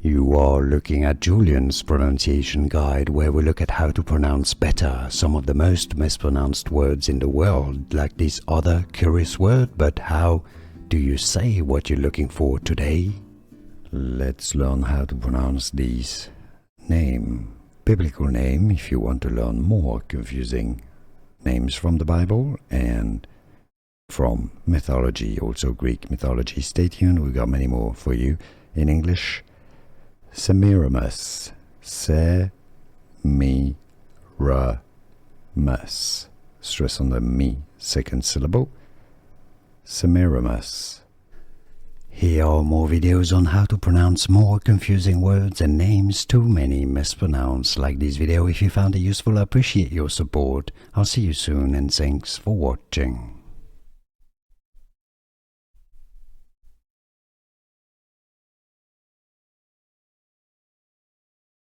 You are looking at Julian's pronunciation guide, where we look at how to pronounce better some of the most mispronounced words in the world, like this other curious word. But how do you say what you're looking for today? Let's learn how to pronounce this name, biblical name, if you want to learn more confusing names from the Bible and from mythology, also Greek mythology. Stay tuned, we've got many more for you in English. Semiramis, Semiramis. Stress on the me, second syllable. Semiramis. Here are more videos on how to pronounce more confusing words and names too many mispronounced. Like this video if you found it useful. I appreciate your support. I'll see you soon and thanks for watching.